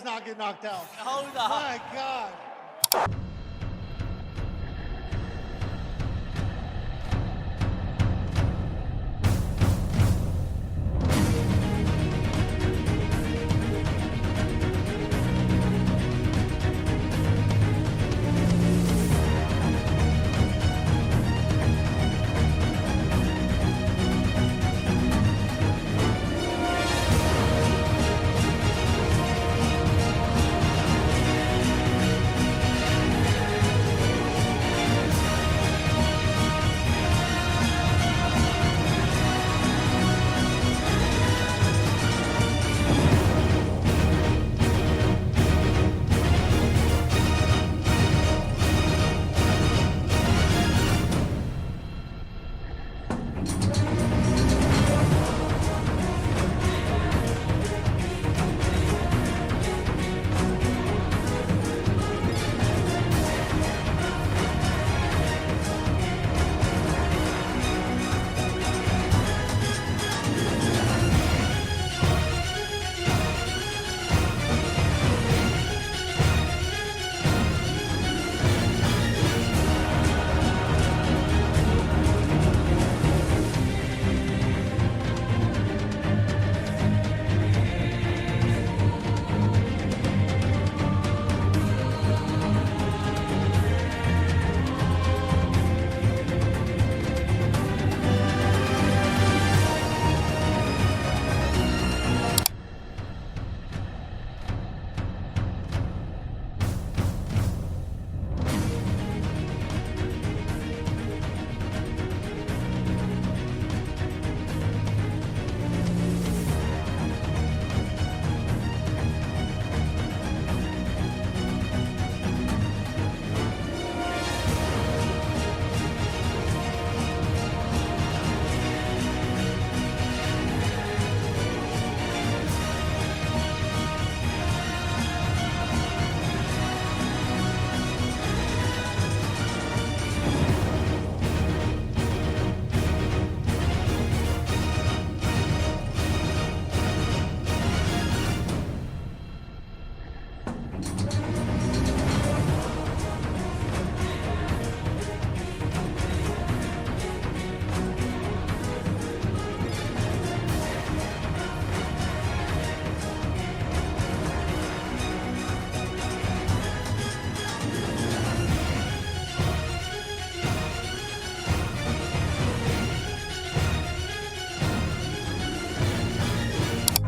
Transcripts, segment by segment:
not get knocked out. Hold up. My God.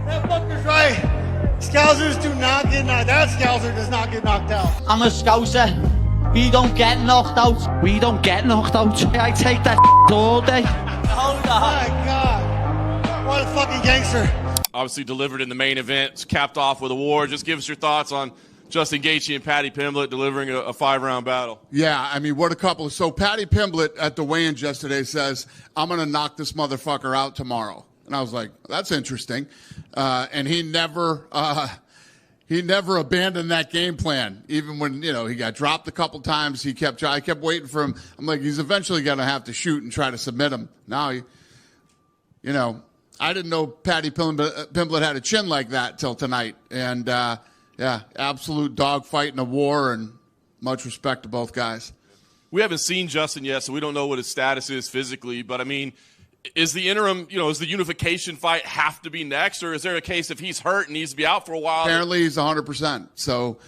That fucker's right. Scousers do not get knocked. That Scouser does not get knocked out. I'm a Scouser. We don't get knocked out. We don't get knocked out. I take that all day. Hold up. My God. What a fucking gangster. Obviously delivered in the main event. It's capped off with a war. Just give us your thoughts on Justin Gaethje and Paddy Pimblett delivering a 5-round battle. Yeah, I mean, what a couple. So Paddy Pimblett at the weigh-ins yesterday says, I'm going to knock this motherfucker out tomorrow. And I was like, that's interesting. And he never abandoned that game plan. Even when, he got dropped a couple times, I kept waiting for him. I'm like, he's eventually going to have to shoot and try to submit him. Now, I didn't know Paddy Pimblett had a chin like that till tonight. And, yeah, absolute dogfight in a war, and much respect to both guys. We haven't seen Justin yet, so we don't know what his status is physically. But, I mean, is the interim, is the unification fight have to be next? Or is there a case if he's hurt and needs to be out for a while? Apparently he's 100%. So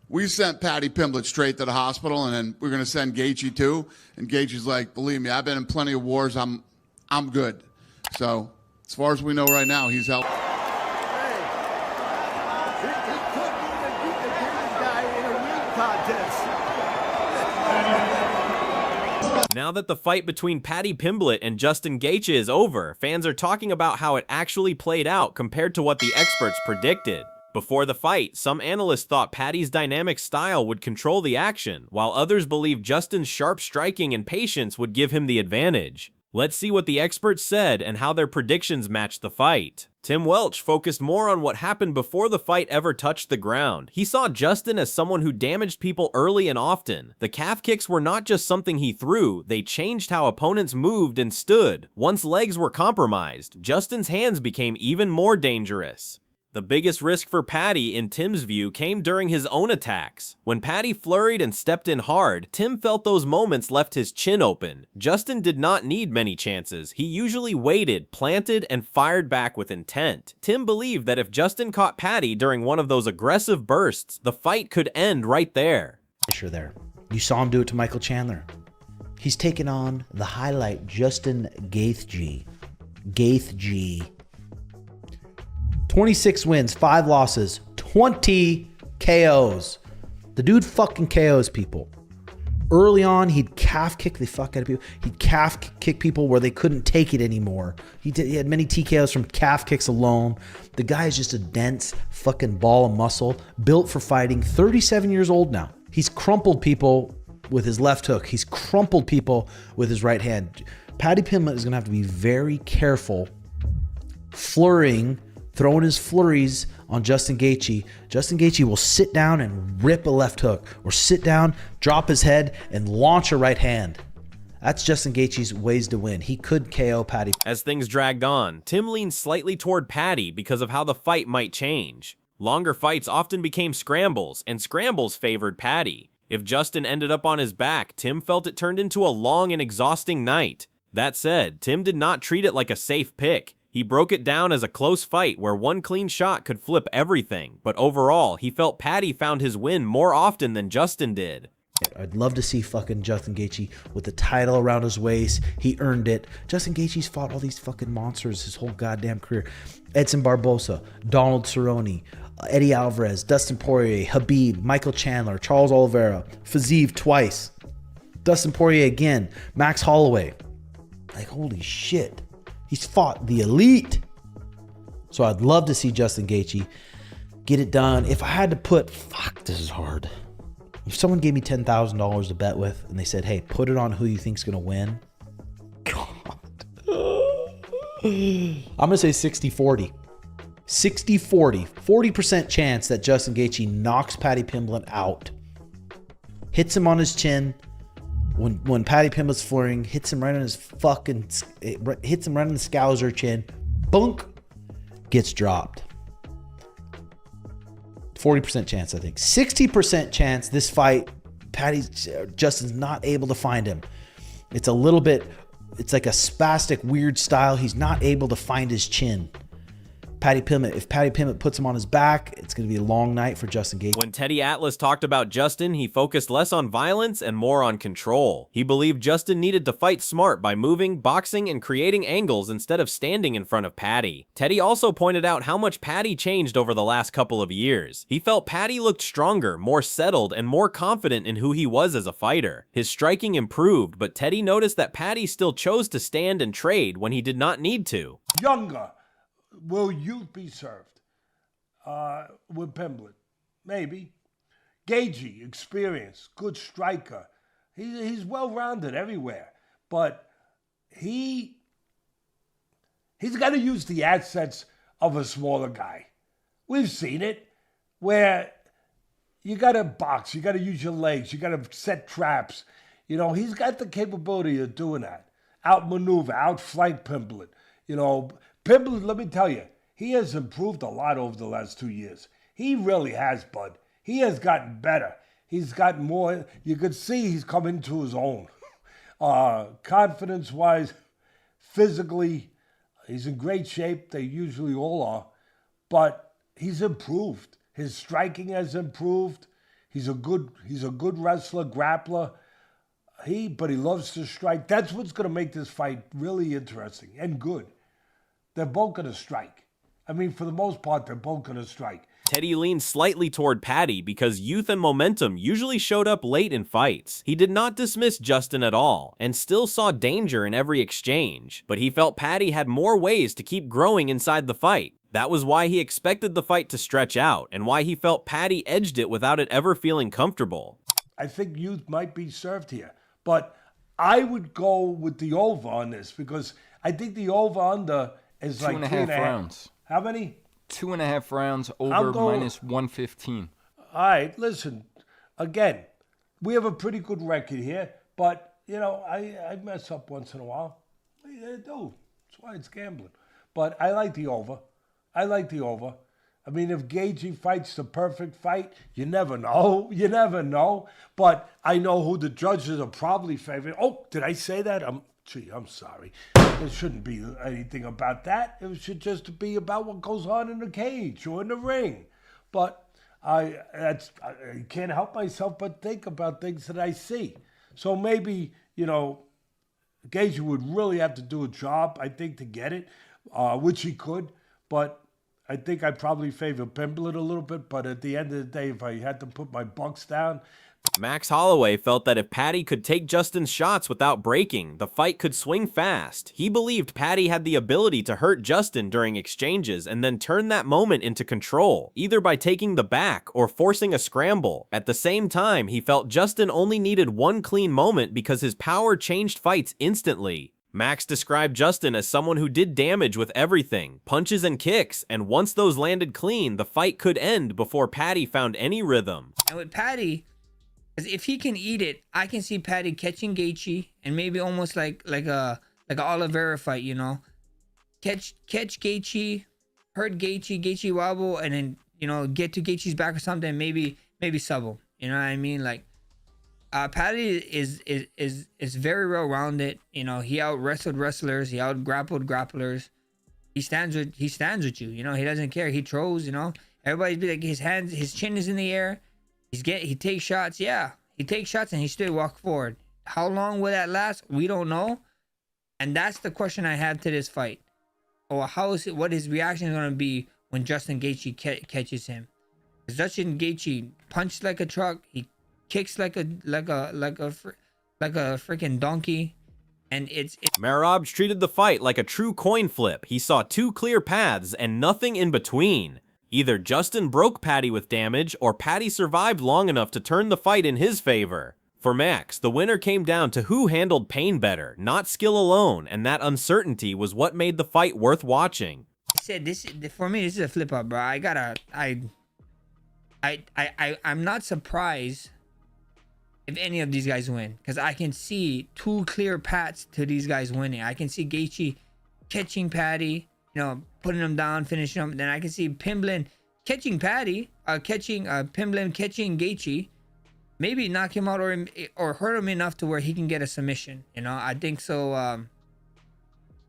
we sent Paddy Pimblett straight to the hospital, and then we're going to send Gaethje too. And Gaethje's like, believe me, I've been in plenty of wars. I'm good. So as far as we know right now, he's healthy. Now that the fight between Paddy Pimblett and Justin Gaethje is over, fans are talking about how it actually played out compared to what the experts predicted. Before the fight, some analysts thought Paddy's dynamic style would control the action, while others believed Justin's sharp striking and patience would give him the advantage. Let's see what the experts said and how their predictions matched the fight. Tim Welch focused more on what happened before the fight ever touched the ground. He saw Justin as someone who damaged people early and often. The calf kicks were not just something he threw, they changed how opponents moved and stood. Once legs were compromised, Justin's hands became even more dangerous. The biggest risk for Paddy, in Tim's view, came during his own attacks. When Paddy flurried and stepped in hard, Tim felt those moments left his chin open. Justin did not need many chances. He usually waited, planted, and fired back with intent. Tim believed that if Justin caught Paddy during one of those aggressive bursts, the fight could end right there. There. You saw him do it to Michael Chandler. He's taken on the highlight, Justin Gaethje. Gaethje. 26 wins, 5 losses, 20 KOs. The dude fucking KOs people. Early on, he'd calf kick the fuck out of people. He'd calf kick people where they couldn't take it anymore. He had many TKOs from calf kicks alone. The guy is just a dense fucking ball of muscle, built for fighting, 37 years old now. He's crumpled people with his left hook. He's crumpled people with his right hand. Paddy Pimblett is going to have to be very careful flurrying, throwing his flurries on Justin Gaethje. Justin Gaethje will sit down and rip a left hook, or sit down, drop his head, and launch a right hand. That's Justin Gaethje's ways to win. He could KO Paddy. As things dragged on, Tim leaned slightly toward Paddy because of how the fight might change. Longer fights often became scrambles, and scrambles favored Paddy. If Justin ended up on his back, Tim felt it turned into a long and exhausting night. That said, Tim did not treat it like a safe pick. He broke it down as a close fight where one clean shot could flip everything, but overall, he felt Paddy found his win more often than Justin did. I'd love to see fucking Justin Gaethje with the title around his waist. He earned it. Justin Gaethje's fought all these fucking monsters his whole goddamn career. Edson Barbosa, Donald Cerrone, Eddie Alvarez, Dustin Poirier, Khabib, Michael Chandler, Charles Oliveira, Fiziev twice, Dustin Poirier again, Max Holloway. Like, holy shit. He's fought the elite. So I'd love to see Justin Gaethje get it done. If I had to put, fuck, this is hard. If someone gave me $10,000 to bet with and they said, hey, put it on who you think's going to win. God. I'm going to say 60-40. 60-40. 40% chance that Justin Gaethje knocks Paddy Pimblett out. Hits him on his chin. When Paddy Pimblett's flurrying, hits him right on his fucking, hits him right on the scouser chin, bunk, gets dropped. 40% chance, I think. 60% chance this fight, Justin's not able to find him. It's a little bit, it's like a spastic, weird style. He's not able to find his chin. Paddy Pimblett, if Paddy Pimblett puts him on his back, it's going to be a long night for Justin Gaethje. When Teddy Atlas talked about Justin, he focused less on violence and more on control. He believed Justin needed to fight smart by moving, boxing, and creating angles instead of standing in front of Paddy. Teddy also pointed out how much Paddy changed over the last couple of years. He felt Paddy looked stronger, more settled, and more confident in who he was as a fighter. His striking improved, but Teddy noticed that Paddy still chose to stand and trade when he did not need to. Younger. Will youth be served with Pimblett? Maybe. Gaethje, experience, good striker. He's well-rounded everywhere. But he's got to use the assets of a smaller guy. We've seen it where you got to box, you got to use your legs, you got to set traps. You know, he's got the capability of doing that. Outmaneuver, outflank Pimblett. You know, Pimblett, let me tell you, he has improved a lot over the last 2 years. He really has, bud. He has gotten better. He's gotten more. You could see he's come into his own. Confidence-wise, physically, he's in great shape. They usually all are. But he's improved. His striking has improved. He's a good wrestler, grappler. But he loves to strike. That's what's going to make this fight really interesting and good. They're both going to strike. I mean, for the most part, they're both going to strike. Teddy leaned slightly toward Paddy because youth and momentum usually showed up late in fights. He did not dismiss Justin at all, and still saw danger in every exchange, but he felt Paddy had more ways to keep growing inside the fight. That was why he expected the fight to stretch out, and why he felt Paddy edged it without it ever feeling comfortable. I think youth might be served here, but I would go with the over on this because I think the over-under is like 2.5 rounds. How many? 2.5 rounds over minus 115. All right, listen. Again, we have a pretty good record here, but, you know, I mess up once in a while. I do. That's why it's gambling. But I like the over. I I mean, if Gaethje fights the perfect fight, you never know. You never know. But I know who the judges are probably favoring. Oh, did I say that? I'm sorry. There shouldn't be anything about that. It should just be about what goes on in the cage or in the ring. But I can't help myself but think about things that I see. So maybe, Gaethje would really have to do a job, I think, to get it, which he could. But I think I probably favor Pimblett a little bit. But at the end of the day, if I had to put my bucks down, Max Holloway felt that if Paddy could take Justin's shots without breaking, the fight could swing fast. He believed Paddy had the ability to hurt Justin during exchanges and then turn that moment into control, either by taking the back or forcing a scramble. At the same time, he felt Justin only needed one clean moment because his power changed fights instantly. Max described Justin as someone who did damage with everything, punches and kicks, and once those landed clean, the fight could end before Paddy found any rhythm. And with Paddy, if he can eat it, I can see Paddy catching Gaethje and maybe almost like a Oliveira fight, catch Gaethje, hurt Gaethje wobble, and then get to Gaethje's back or something, maybe sub him. You know what I mean? Like Paddy is very well rounded. He out wrestled wrestlers, he out grappled grapplers. He stands with you. He doesn't care. He throws. Everybody's be like his chin is in the air. He takes shots, yeah. He takes shots and he still walk forward. How long will that last? We don't know. And that's the question I have to this fight. Or what his reaction is gonna be when Justin Gaethje catches him. Because Justin Gaethje punches like a truck, he kicks like a freaking donkey. And Merab treated the fight like a true coin flip. He saw two clear paths and nothing in between. Either Justin broke Paddy with damage, or Paddy survived long enough to turn the fight in his favor. For Max, the winner came down to who handled pain better, not skill alone, and that uncertainty was what made the fight worth watching. I said for me, this is a flip up, bro. I'm not surprised if any of these guys win, because I can see two clear paths to these guys winning. I can see Gaethje catching Paddy, putting him down, finishing him. Then I can see Pimblett catching Paddy, Pimblett catching Gaethje, maybe knock him out or hurt him enough to where he can get a submission. I think so.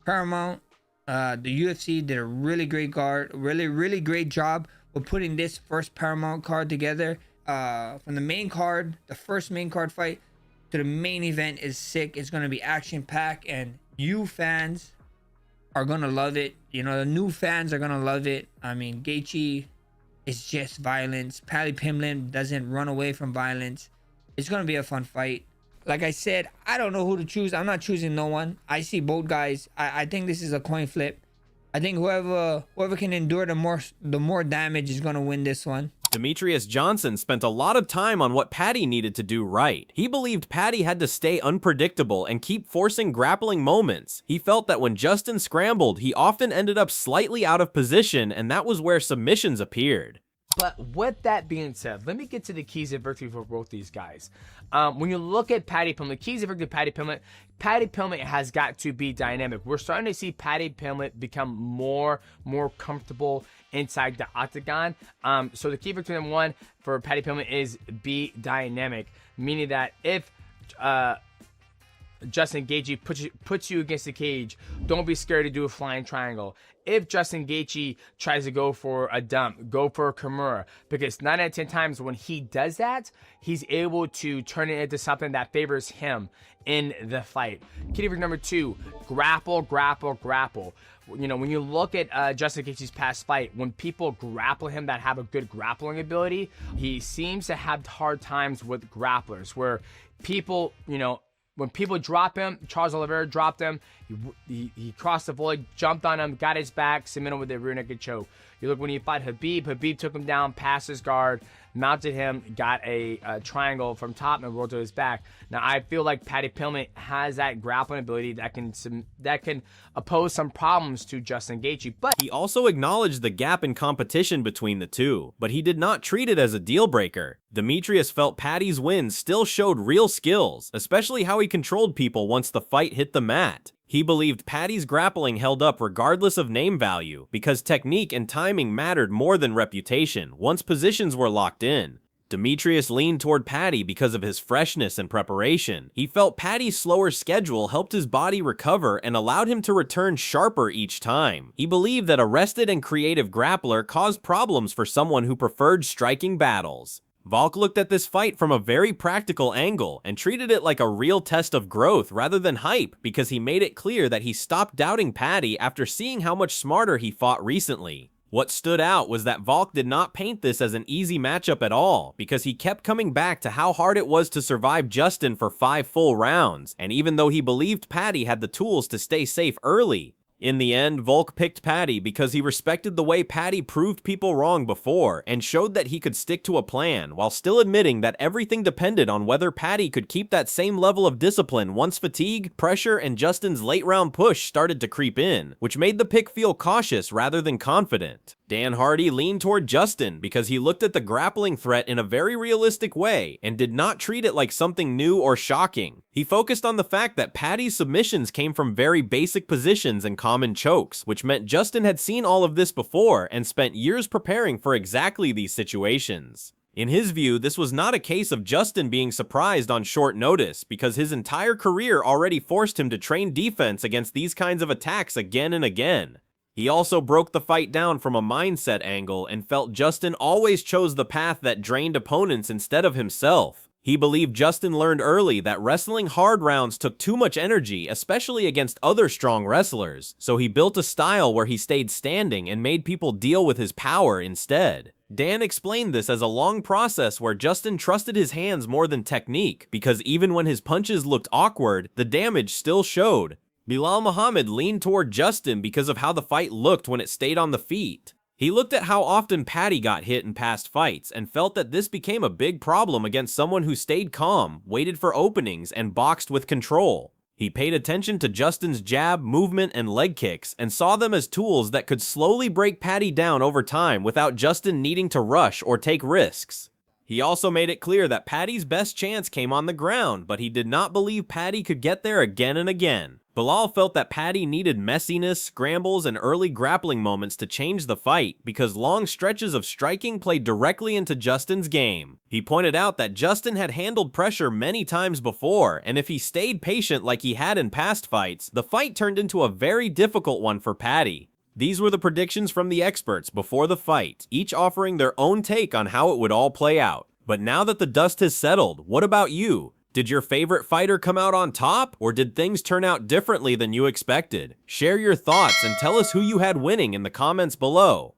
Paramount, the UFC did a really great really great job with putting this first Paramount card together. From the main card, the first main card fight to the main event is sick. It's gonna be action packed, and you fans are gonna love it. The new fans are gonna love it. I mean, Gaethje is just violence. Paddy Pimblett doesn't run away from violence. It's gonna be a fun fight. Like I said, I don't know who to choose. I'm not choosing no one. I see both guys. I think this is a coin flip. I think whoever can endure the more damage is gonna win this one. Demetrius Johnson spent a lot of time on what Paddy needed to do right. He believed Paddy had to stay unpredictable and keep forcing grappling moments. He felt that when Justin scrambled, he often ended up slightly out of position, and that was where submissions appeared. But with that being said, let me get to the keys of victory for both these guys. When you look at Paddy Pimblett, keys of victory Paddy Pimblett has got to be dynamic. We're starting to see Paddy Pimblett become more comfortable inside the octagon. So the key victory number one for Paddy Pimblett is be dynamic, meaning that if Justin Gaethje puts you against the cage, don't be scared to do a flying triangle. If Justin Gaethje tries to go for a dump, go for a Kimura, because 9 out of 10 times when he does that, he's able to turn it into something that favors him in the fight. Key victory number two, grapple. When you look at Justin Gaethje's past fight, when people grapple him that have a good grappling ability, he seems to have hard times with grapplers, where people, when people drop him, Charles Oliveira dropped him, he crossed the void, jumped on him, got his back, submitted him with a rear naked choke. You look when he fought Habib took him down, passed his guard, mounted him, got a triangle from top and rolled to his back. Now I feel like Paddy Pimblett has that grappling ability that can oppose some problems to Justin Gaethje. But he also acknowledged the gap in competition between the two, but he did not treat it as a deal breaker. Demetrius felt Paddy's win still showed real skills, especially how he controlled people once the fight hit the mat. He believed Paddy's grappling held up regardless of name value because technique and timing mattered more than reputation once positions were locked in. Demetrius leaned toward Paddy because of his freshness and preparation. He felt Paddy's slower schedule helped his body recover and allowed him to return sharper each time. He believed that a rested and creative grappler caused problems for someone who preferred striking battles. Volk looked at this fight from a very practical angle and treated it like a real test of growth rather than hype because he made it clear that he stopped doubting Paddy after seeing how much smarter he fought recently. What stood out was that Volk did not paint this as an easy matchup at all because he kept coming back to how hard it was to survive Justin for 5 full rounds, and even though he believed Paddy had the tools to stay safe early, in the end, Volk picked Paddy because he respected the way Paddy proved people wrong before and showed that he could stick to a plan while still admitting that everything depended on whether Paddy could keep that same level of discipline once fatigue, pressure, and Justin's late round push started to creep in, which made the pick feel cautious rather than confident. Dan Hardy leaned toward Justin because he looked at the grappling threat in a very realistic way and did not treat it like something new or shocking. He focused on the fact that Paddy's submissions came from very basic positions and common chokes, which meant Justin had seen all of this before and spent years preparing for exactly these situations. In his view, this was not a case of Justin being surprised on short notice because his entire career already forced him to train defense against these kinds of attacks again and again. He also broke the fight down from a mindset angle and felt Justin always chose the path that drained opponents instead of himself. He believed Justin learned early that wrestling hard rounds took too much energy, especially against other strong wrestlers, so he built a style where he stayed standing and made people deal with his power instead. Dan explained this as a long process where Justin trusted his hands more than technique, because even when his punches looked awkward, the damage still showed. Bilal Muhammad leaned toward Justin because of how the fight looked when it stayed on the feet. He looked at how often Paddy got hit in past fights and felt that this became a big problem against someone who stayed calm, waited for openings, and boxed with control. He paid attention to Justin's jab, movement, and leg kicks and saw them as tools that could slowly break Paddy down over time without Justin needing to rush or take risks. He also made it clear that Paddy's best chance came on the ground, but he did not believe Paddy could get there again and again. Bilal felt that Paddy needed messiness, scrambles, and early grappling moments to change the fight because long stretches of striking played directly into Justin's game. He pointed out that Justin had handled pressure many times before, and if he stayed patient like he had in past fights, the fight turned into a very difficult one for Paddy. These were the predictions from the experts before the fight, each offering their own take on how it would all play out. But now that the dust has settled, what about you? Did your favorite fighter come out on top, or did things turn out differently than you expected? Share your thoughts and tell us who you had winning in the comments below.